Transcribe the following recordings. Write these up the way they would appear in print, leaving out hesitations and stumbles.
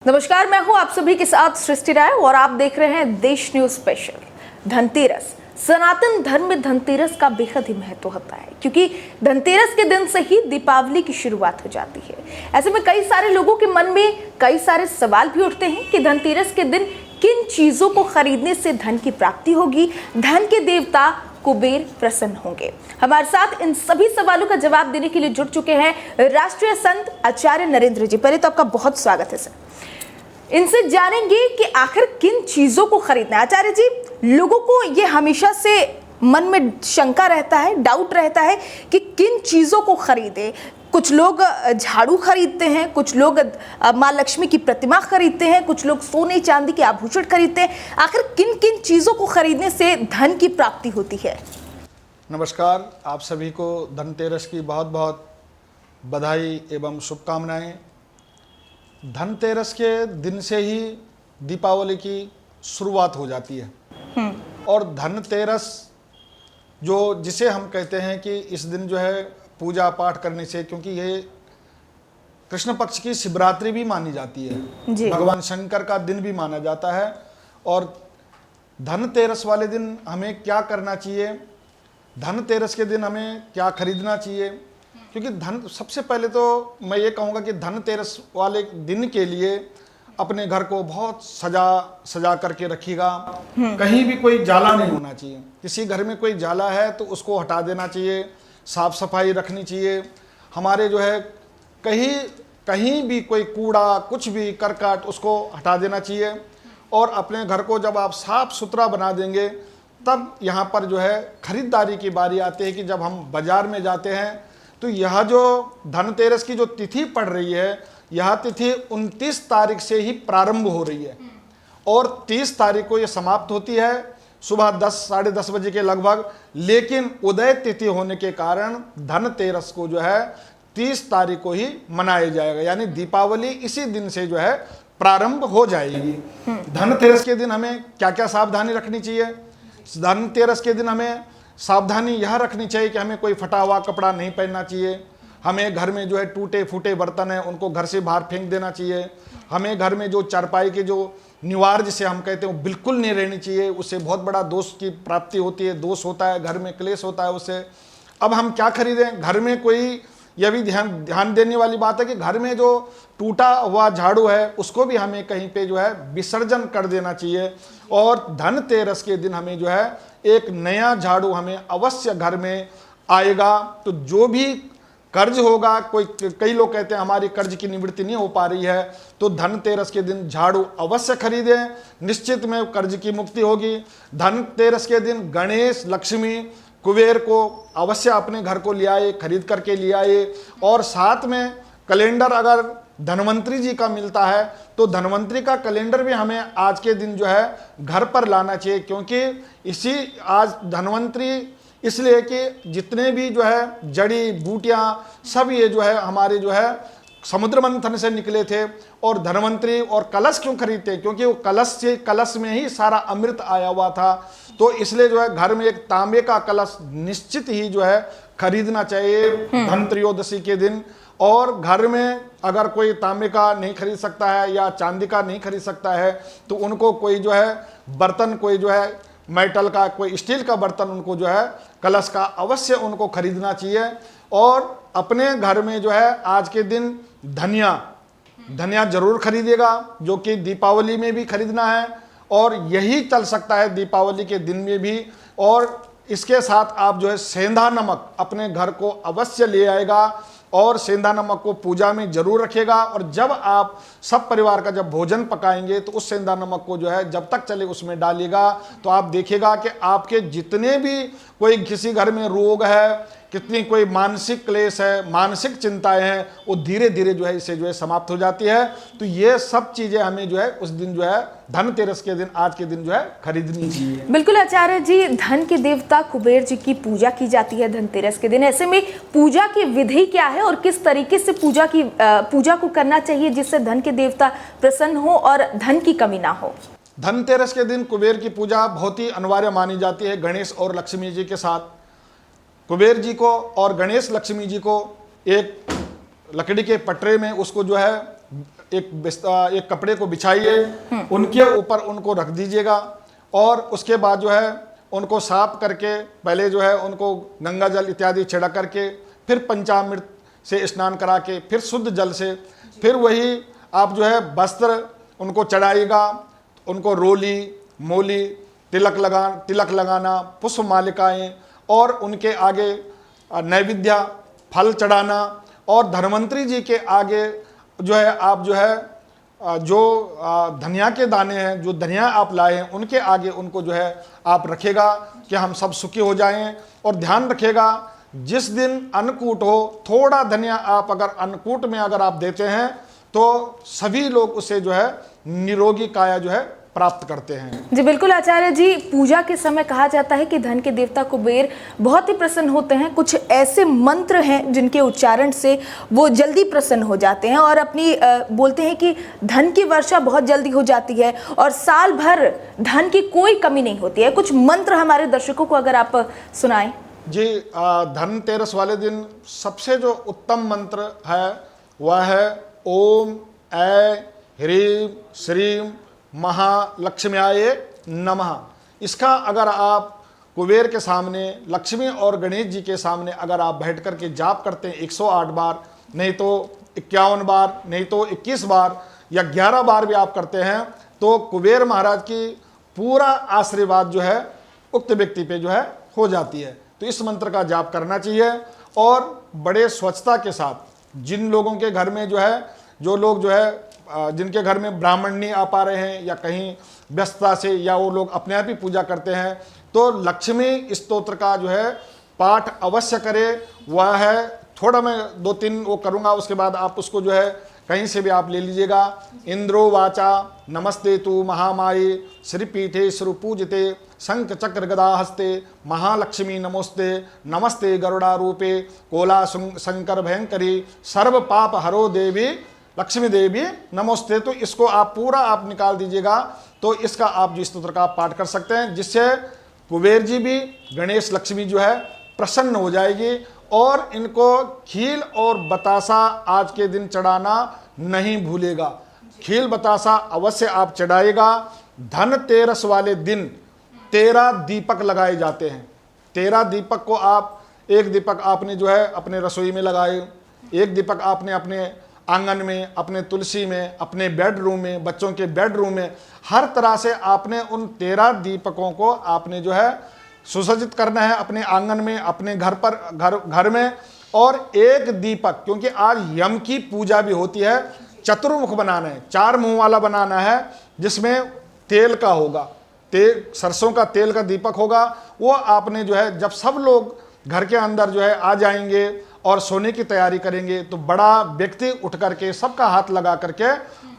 नमस्कार, मैं हूं आप सभी के साथ सृष्टि राय और आप देख रहे हैं देश न्यूज स्पेशल। धनतेरस, सनातन धर्म में धनतेरस का बेहद ही महत्व होता है क्योंकि धनतेरस के दिन से ही दीपावली की शुरुआत हो जाती है। ऐसे में कई सारे लोगों के मन में कई सारे सवाल भी उठते हैं कि धनतेरस के दिन किन चीजों को खरीदने से धन की प्राप्ति होगी, धन के देवता कुबेर प्रसन्न होंगे। हमारे साथ इन सभी सवालों का जवाब देने के लिए जुड़ चुके हैं राष्ट्रीय संत आचार्य नरेंद्र जी। पहले तो आपका बहुत स्वागत है सर। इनसे जानेंगे कि आखिर किन चीजों को खरीदना है। आचार्य जी, लोगों को ये हमेशा से मन में शंका रहता है, डाउट रहता है कि किन चीजों को खरीदे। कुछ लोग झाड़ू खरीदते हैं, कुछ लोग माँ लक्ष्मी की प्रतिमा खरीदते हैं, कुछ लोग सोने चांदी के आभूषण खरीदते हैं। आखिर किन किन चीजों को खरीदने से धन की प्राप्ति होती है? नमस्कार, आप सभी को धनतेरस की बहुत बहुत बधाई एवं शुभकामनाएं। धनतेरस के दिन से ही दीपावली की शुरुआत हो जाती है और धनतेरस जिसे हम कहते हैं कि इस दिन जो है पूजा पाठ करने से, क्योंकि ये कृष्ण पक्ष की शिवरात्रि भी मानी जाती है जी। भगवान शंकर का दिन भी माना जाता है। और धनतेरस वाले दिन हमें क्या करना चाहिए, धनतेरस के दिन हमें क्या खरीदना चाहिए, क्योंकि सबसे पहले तो मैं ये कहूँगा कि धनतेरस वाले दिन के लिए अपने घर को बहुत सजा करके रखिएगा। कहीं भी कोई जाला नहीं होना चाहिए। किसी घर में कोई जाला है तो उसको हटा देना चाहिए, साफ सफाई रखनी चाहिए। हमारे जो है कहीं भी कोई कूड़ा कुछ भी करकट उसको हटा देना चाहिए। और अपने घर को जब आप साफ सुथरा बना देंगे तब यहाँ पर जो है खरीदारी की बारी आती है कि जब हम बाजार में जाते हैं तो यह जो धनतेरस की जो तिथि पड़ रही है, यह तिथि 29 तारीख से ही प्रारंभ हो रही है और 30 तारीख को यह समाप्त होती है सुबह 10 साढ़े 10 बजे के लगभग। लेकिन उदय तिथि होने के कारण धनतेरस को जो है 30 तारीख को ही मनाया जाएगा, यानी दीपावली इसी दिन से जो है प्रारंभ हो जाएगी। धनतेरस के दिन हमें क्या क्या सावधानी रखनी चाहिए? धनतेरस के दिन हमें सावधानी यह रखनी चाहिए कि हमें कोई फटा हुआ कपड़ा नहीं पहनना चाहिए। हमें घर में जो है टूटे फूटे बर्तन हैं उनको घर से बाहर फेंक देना चाहिए। हमें घर में जो चारपाई के जो निवार जिसे हम कहते हैं वो बिल्कुल नहीं रहनी चाहिए, उससे बहुत बड़ा दोष की प्राप्ति होती है, दोष होता है, घर में क्लेश होता है उससे। अब हम क्या खरीदें? घर में कोई यह भी ध्यान देने वाली बात है कि घर में जो टूटा हुआ झाड़ू है उसको भी हमें कहीं पे जो है विसर्जन कर देना चाहिए। और धनतेरस के दिन हमें जो है एक नया झाड़ू हमें अवश्य घर में आएगा। तो जो भी कर्ज होगा, कई लोग कहते हैं हमारी कर्ज की निवृत्ति नहीं हो पा रही है, तो धनतेरस के दिन झाड़ू अवश्य खरीदें, निश्चित में कर्ज की मुक्ति होगी। धनतेरस के दिन गणेश, लक्ष्मी, कुबेर को अवश्य अपने घर को ले आए, खरीद करके ले आए। और साथ में कैलेंडर अगर धन्वंतरी जी का मिलता है तो धन्वंतरी का कैलेंडर भी हमें आज के दिन जो है घर पर लाना चाहिए, क्योंकि आज धन्वंतरी इसलिए कि जितने भी जो है जड़ी बूटियाँ सब ये जो है हमारे जो है समुद्र मंथन से निकले थे। और धन्वंतरी और कलश क्यों खरीदते? क्योंकि वो कलश में ही सारा अमृत आया हुआ था। तो इसलिए जो है घर में एक तांबे का कलश निश्चित ही जो है खरीदना चाहिए धन त्रयोदशी के दिन। और घर में अगर कोई तांबे का नहीं खरीद सकता है या चांदी का नहीं खरीद सकता है तो उनको कोई जो है बर्तन, कोई जो है मेटल का, कोई स्टील का बर्तन उनको जो है कलश का अवश्य उनको खरीदना चाहिए। और अपने घर में जो है आज के दिन धनिया जरूर खरीदेगा, जो कि दीपावली में भी खरीदना है और यही चल सकता है दीपावली के दिन में भी। और इसके साथ आप जो है सेंधा नमक अपने घर को अवश्य ले आएगा और सेंधा नमक को पूजा में जरूर रखेगा। और जब आप सब परिवार का जब भोजन पकाएंगे तो उस सेंधा नमक को जो है जब तक चले उसमें डालिएगा, तो आप देखिएगा कि आपके जितने भी कोई किसी घर में रोग है, कितनी कोई मानसिक क्लेश है, मानसिक चिंताएं हैं, वो धीरे धीरे जो है इससे जो है समाप्त हो जाती है। तो ये सब चीजें हमें जो है उस दिन जो है धनतेरस के दिन, आज के दिन जो है खरीदनी चाहिए। बिल्कुल आचार्य जी, धन के देवता कुबेर जी की पूजा की जाती है धनतेरस के दिन। ऐसे में पूजा की विधि क्या है और किस तरीके से पूजा को करना चाहिए जिससे धन के देवता प्रसन्न हो और धन की कमी ना हो? धनतेरस के दिन कुबेर की पूजा बहुत ही अनिवार्य मानी जाती है। गणेश और लक्ष्मी जी के साथ कुबेर जी को और गणेश लक्ष्मी जी को एक लकड़ी के पटरे में उसको जो है एक कपड़े को बिछाइए, उनके ऊपर उनको रख दीजिएगा और उसके बाद जो है उनको साफ करके पहले जो है उनको गंगा जल इत्यादि छिड़क करके फिर पंचामृत से स्नान करा के फिर शुद्ध जल से फिर वही आप जो है वस्त्र उनको चढ़ाइएगा, उनको रोली मोली तिलक लगाना, पुष्प मालिकाएँ और उनके आगे नैवेद्य फल चढ़ाना और धन्वंतरी जी के आगे जो है आप जो है जो धनिया के दाने हैं, जो धनिया आप लाए हैं उनके आगे उनको जो है आप रखेगा कि हम सब सुखी हो जाएं। और ध्यान रखेगा जिस दिन अन्नकूट हो, थोड़ा धनिया आप अगर अन्नकूट में अगर आप देते हैं तो सभी लोग उसे जो है निरोगी काया जो है प्राप्त करते हैं। जी बिल्कुल आचार्य जी, पूजा के समय कहा जाता है कि धन के देवता कुबेर बहुत ही प्रसन्न होते हैं। कुछ ऐसे मंत्र हैं जिनके उच्चारण से वो जल्दी प्रसन्न हो जाते हैं और अपनी बोलते हैं कि धन की वर्षा बहुत जल्दी हो जाती है और साल भर धन की कोई कमी नहीं होती है। कुछ मंत्र हमारे दर्शकों को अगर आप सुनाएं। जी, धनतेरस वाले दिन सबसे जो उत्तम मंत्र है वह है ओम ऐ ह्रीम श्रीम महालक्ष्म्याय नमः। इसका अगर आप कुबेर के सामने, लक्ष्मी और गणेश जी के सामने अगर आप बैठ कर के जाप करते हैं 108 बार, नहीं तो 51 बार, नहीं तो 21 बार या 11 बार भी आप करते हैं तो कुबेर महाराज की पूरा आशीर्वाद जो है उक्त व्यक्ति पे जो है हो जाती है। तो इस मंत्र का जाप करना चाहिए और बड़े स्वच्छता के साथ जिन लोगों के घर में जो है, जो लोग जो है जिनके घर में ब्राह्मण नहीं आ पा रहे हैं या कहीं व्यस्तता से या वो लोग अपने आप ही पूजा करते हैं तो लक्ष्मी स्तोत्र का जो है पाठ अवश्य करें। वह है थोड़ा मैं 2-3 वो करूँगा, उसके बाद आप उसको जो है कहीं से भी आप ले लीजिएगा। इंद्रो वाचा नमस्ते तु महामाये श्रीपीठे सुरपूजिते शंख चक्र गदा हस्ते महालक्ष्मी नमोस्ते नमस्ते गरुड़ारूपे कोला शंकर भयंकरी सर्व पाप हरो देवी लक्ष्मी देवी नमोस्ते। तो इसको आप पूरा आप निकाल दीजिएगा तो इसका आप जो स्तोत्र का आप पाठ कर सकते हैं, जिससे कुबेर जी भी गणेश लक्ष्मी जो है प्रसन्न हो जाएगी। और इनको खील और बतासा आज के दिन चढ़ाना नहीं भूलेगा, खील बतासा अवश्य आप चढ़ाएगा। धनतेरस वाले दिन 13 दीपक लगाए जाते हैं। 13 दीपक को आप, एक दीपक आपने जो है अपने रसोई में लगाए, एक दीपक आपने अपने आंगन में, अपने तुलसी में, अपने बेडरूम में, बच्चों के बेडरूम में, हर तरह से आपने उन 13 दीपकों को आपने जो है सुसज्जित करना है अपने आंगन में, अपने घर पर घर में। और एक दीपक, क्योंकि आज यम की पूजा भी होती है, चतुर्मुख बनाना है, 4 मुंह वाला बनाना है जिसमें तेल का होगा, तेल सरसों का तेल का दीपक होगा। वो आपने जो है जब सब लोग घर के अंदर जो है आ जाएंगे और सोने की तैयारी करेंगे तो बड़ा व्यक्ति उठ करके सबका हाथ लगा करके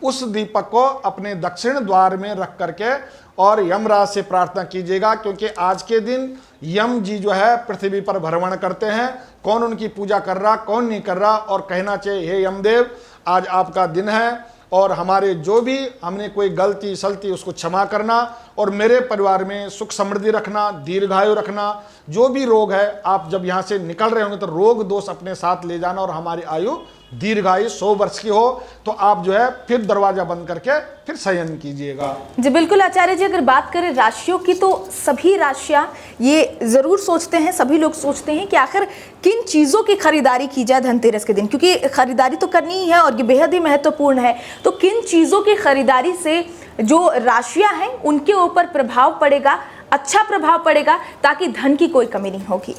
उस दीपक को अपने दक्षिण द्वार में रख करके और यमराज से प्रार्थना कीजिएगा, क्योंकि आज के दिन यम जी जो है पृथ्वी पर भ्रमण करते हैं। कौन उनकी पूजा कर रहा, कौन नहीं कर रहा, और कहना चाहिए हे यमदेव आज आपका दिन है और हमारे जो भी हमने कोई गलती सलती उसको क्षमा करना और मेरे परिवार में सुख समृद्धि रखना, दीर्घायु रखना। जो भी रोग है आप जब यहाँ से निकल रहे होंगे तो रोग दोष अपने साथ ले जाना और हमारी आयु दीर्घायु 100 वर्ष की हो तो आप जो है फिर दरवाजा बंद करके फिर शयन कीजिएगा। जी बिल्कुल आचार्य जी, अगर बात करें राशियों की तो सभी राशियां ये जरूर सोचते हैं, सभी लोग सोचते हैं कि आखिर किन चीज़ों की खरीदारी की जाए धनतेरस के दिन, क्योंकि खरीदारी तो करनी ही है और ये बेहद ही महत्वपूर्ण है। तो किन चीज़ों की खरीदारी से जो राशियां हैं उनके ऊपर प्रभाव पड़ेगा, अच्छा प्रभाव पड़ेगा, ताकि धन की कोई कमी नहीं होगी?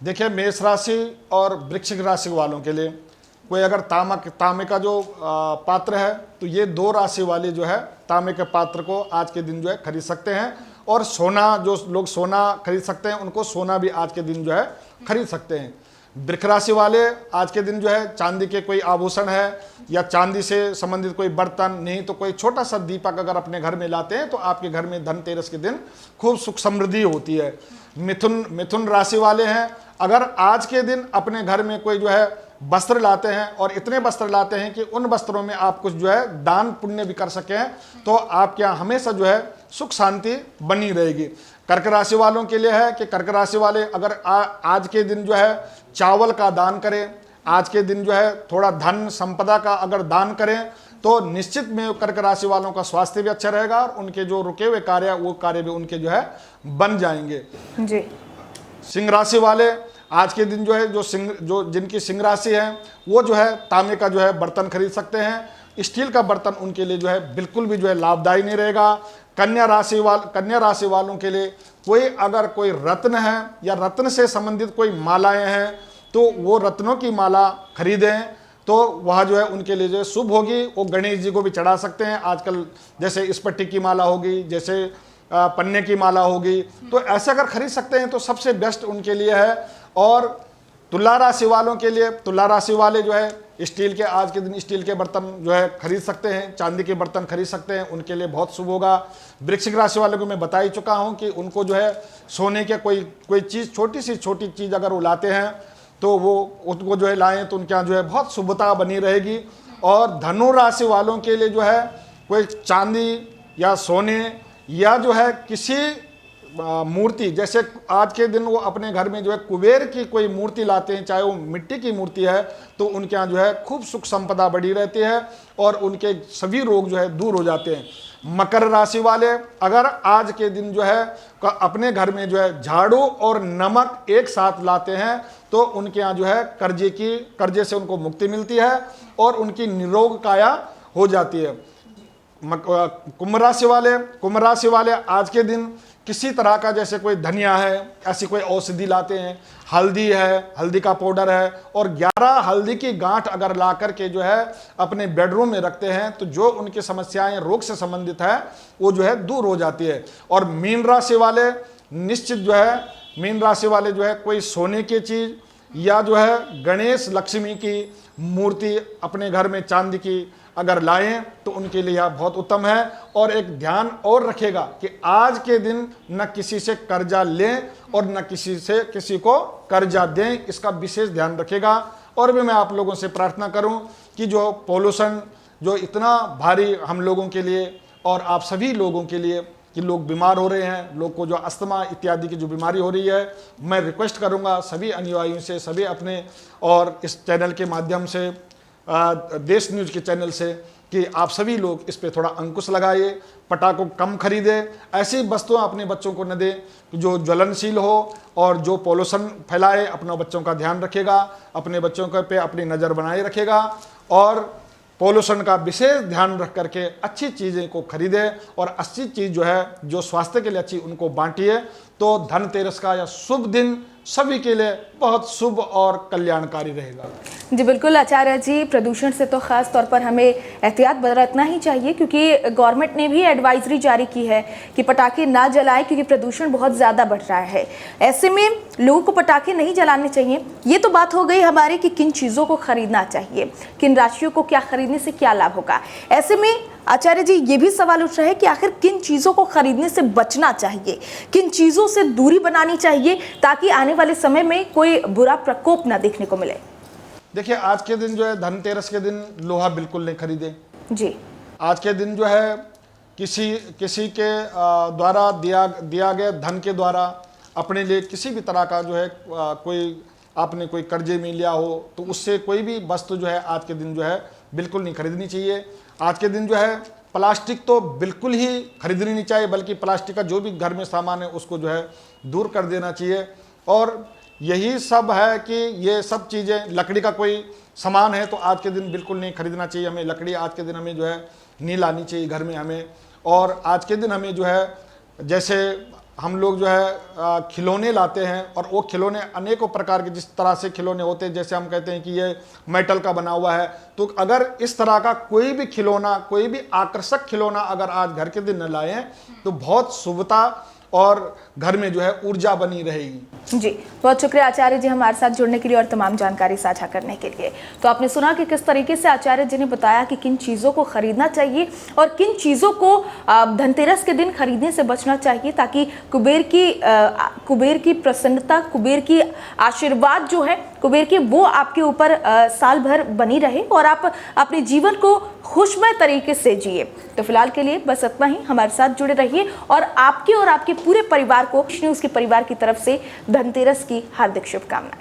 देखिए, मेष राशि और वृश्चिक राशि वालों के लिए कोई अगर तांबे का जो पात्र है तो ये 2 राशि वाले जो है तांबे के पात्र को आज के दिन जो है खरीद सकते हैं। और सोना, जो लोग सोना खरीद सकते हैं उनको सोना भी आज के दिन जो है खरीद सकते हैं। वृश्चिक राशि वाले आज के दिन जो है चांदी के कोई आभूषण है या चांदी से संबंधित कोई बर्तन, नहीं तो कोई छोटा सा दीपक अगर अपने घर में लाते हैं तो आपके घर में धनतेरस के दिन खूब सुख समृद्धि होती है। मिथुन राशि वाले हैं, अगर आज के दिन अपने घर में कोई जो है वस्त्र लाते हैं और इतने वस्त्र लाते हैं कि उन वस्त्रों में आप कुछ जो है दान पुण्य भी कर सकें तो आपके यहाँ हमेशा जो है सुख शांति बनी रहेगी। कर्क राशि वालों के लिए है कि कर्क राशि वाले अगर आज के दिन जो है चावल का दान करें, आज के दिन जो है थोड़ा धन संपदा का अगर दान करें तो निश्चित में कर्क राशि वालों का स्वास्थ्य भी अच्छा रहेगा और उनके जो रुके हुए कार्य वो कार्य भी उनके जो है बन जाएंगे। जी। सिंह राशि वाले आज के दिन जो है जो जिनकी सिंह राशि है वो जो है तांबे का जो है बर्तन खरीद सकते हैं। स्टील का बर्तन उनके लिए जो है बिल्कुल भी जो है लाभदायी नहीं रहेगा। कन्या राशि वालों के लिए अगर कोई रत्न है या रत्न से संबंधित कोई मालाएं हैं तो वो रत्नों की माला खरीदें, तो वह जो है उनके लिए जो है शुभ होगी। वो गणेश जी को भी चढ़ा सकते हैं आजकल, जैसे इस्पट्टी की माला होगी, जैसे पन्ने की माला होगी, तो ऐसे अगर खरीद सकते हैं तो सबसे बेस्ट उनके लिए है। और तुला राशि वालों के लिए, तुला राशि वाले जो है स्टील के आज के दिन स्टील के बर्तन जो है खरीद सकते हैं, चांदी के बर्तन खरीद सकते हैं, उनके लिए बहुत शुभ होगा। वृश्चिक राशि वालों को मैं बता ही चुका हूं कि उनको जो है सोने के कोई चीज़, छोटी सी छोटी चीज़ अगर वो लाते हैं तो वो उनको जो है लाएं तो उनके यहाँ जो है बहुत शुभता बनी रहेगी। और धनु राशि वालों के लिए जो है कोई चांदी या सोने या जो है किसी मूर्ति, जैसे आज के दिन वो अपने घर में जो है कुबेर की कोई मूर्ति लाते हैं, चाहे वो मिट्टी की मूर्ति है, तो उनके यहाँ जो है खूब सुख संपदा बढ़ी रहती है और उनके सभी रोग जो है दूर हो जाते हैं। मकर राशि वाले अगर आज के दिन जो है अपने घर में जो है झाड़ू और नमक एक साथ लाते हैं तो उनके यहाँ जो है कर्जे से उनको मुक्ति मिलती है और उनकी निरोग काया हो जाती है। कुंभ राशि वाले आज के दिन किसी तरह का, जैसे कोई धनिया है, ऐसी कोई औषधि लाते हैं, हल्दी है, हल्दी का पाउडर है, और 11 हल्दी की गांठ अगर ला करके जो है अपने बेडरूम में रखते हैं तो जो उनकी समस्याएं रोग से संबंधित है वो जो है दूर हो जाती है। और मीन राशि वाले निश्चित जो है, मीन राशि वाले जो है कोई सोने की चीज़ या जो है गणेश लक्ष्मी की मूर्ति अपने घर में चांदी की अगर लाएं तो उनके लिए यह बहुत उत्तम है। और एक ध्यान और रखेगा कि आज के दिन न किसी से कर्जा लें और न किसी को कर्जा दें, इसका विशेष ध्यान रखेगा। और भी मैं आप लोगों से प्रार्थना करूं कि जो पोल्यूशन जो इतना भारी हम लोगों के लिए और आप सभी लोगों के लिए कि लोग बीमार हो रहे हैं, लोग को जो अस्थमा इत्यादि की जो बीमारी हो रही है, मैं रिक्वेस्ट करूंगा सभी अनुयायियों से, सभी अपने और इस चैनल के माध्यम से, देश न्यूज़ के चैनल से, कि आप सभी लोग इस पे थोड़ा अंकुश लगाइए, पटाखों कम खरीदें, ऐसी वस्तुएं अपने बच्चों को न दें जो ज्वलनशील हो और जो पोल्यूशन फैलाए। अपने बच्चों का ध्यान रखेगा, अपने बच्चों पे अपनी नज़र बनाए रखेगा और पोल्यूशन का विशेष ध्यान रख करके अच्छी चीज़ें को खरीदें और अच्छी चीज़ जो है जो स्वास्थ्य के लिए अच्छी उनको बांटिए। तो धनतेरस का यह शुभ दिन सभी के लिए बहुत शुभ और कल्याणकारी रहेगा। जी बिल्कुल आचार्य जी, प्रदूषण से तो खास तौर पर हमें एहतियात बरतना ही चाहिए, क्योंकि गवर्नमेंट ने भी एडवाइजरी जारी की है कि पटाखे ना जलाएं क्योंकि प्रदूषण बहुत ज़्यादा बढ़ रहा है। ऐसे में लोगों को पटाखे नहीं जलाने चाहिए। ये तो बात हो गई हमारी कि किन चीज़ों को खरीदना चाहिए, किन राशियों को क्या खरीदने से क्या लाभ होगा। ऐसे में आचार्य जी ये भी सवाल उठ रहा है कि आखिर किन चीज़ों को खरीदने से बचना चाहिए, किन चीज़ों से दूरी बनानी चाहिए ताकि आने वाले समय में कोई बुरा प्रकोप ना देखने को मिले। देखिए आज के दिन जो है धनतेरस के दिन लोहा बिल्कुल नहीं खरीदें जी। आज के दिन जो है किसी के द्वारा दिया गया धन के द्वारा अपने लिए किसी भी तरह का जो है आपने कोई कर्जे में लिया हो तो उससे कोई भी वस्तु जो है आज के दिन जो है बिल्कुल नहीं खरीदनी चाहिए। आज के दिन जो है प्लास्टिक तो बिल्कुल ही खरीदनी नहीं चाहिए, बल्कि प्लास्टिक का जो भी घर में सामान है उसको जो है दूर कर देना चाहिए। और यही सब है कि ये सब चीज़ें, लकड़ी का कोई सामान है तो आज के दिन बिल्कुल नहीं खरीदना चाहिए हमें। लकड़ी आज के दिन हमें जो है नहीं लानी चाहिए घर में हमें। और आज के दिन हमें जो है, जैसे हम लोग जो है खिलौने लाते हैं और वो खिलौने अनेकों प्रकार के जिस तरह से खिलौने होते हैं, जैसे हम कहते हैं कि ये मेटल का बना हुआ है, तो अगर इस तरह का कोई भी खिलौना, कोई भी आकर्षक खिलौना अगर आज घर के दिन न लाएं तो बहुत शुभता और घर में जो है ऊर्जा बनी रहेगी। जी बहुत शुक्रिया आचार्य जी हमारे साथ जुड़ने के लिए और तमाम जानकारी साझा करने के लिए। तो आपने सुना कि किस तरीके से आचार्य जी ने बताया कि किन चीज़ों को खरीदना चाहिए और किन चीज़ों को धनतेरस के दिन खरीदने से बचना चाहिए ताकि कुबेर की प्रसन्नता, कुबेर की आशीर्वाद जो है कुबेर की वो आपके ऊपर साल भर बनी रहे और आप अपने जीवन को खुशमय तरीके से जिए। तो फिलहाल के लिए बस इतना ही। हमारे साथ जुड़े रहिए और आपके पूरे परिवार को न्यूज़ के परिवार की तरफ से धनतेरस की हार्दिक शुभकामनाएं।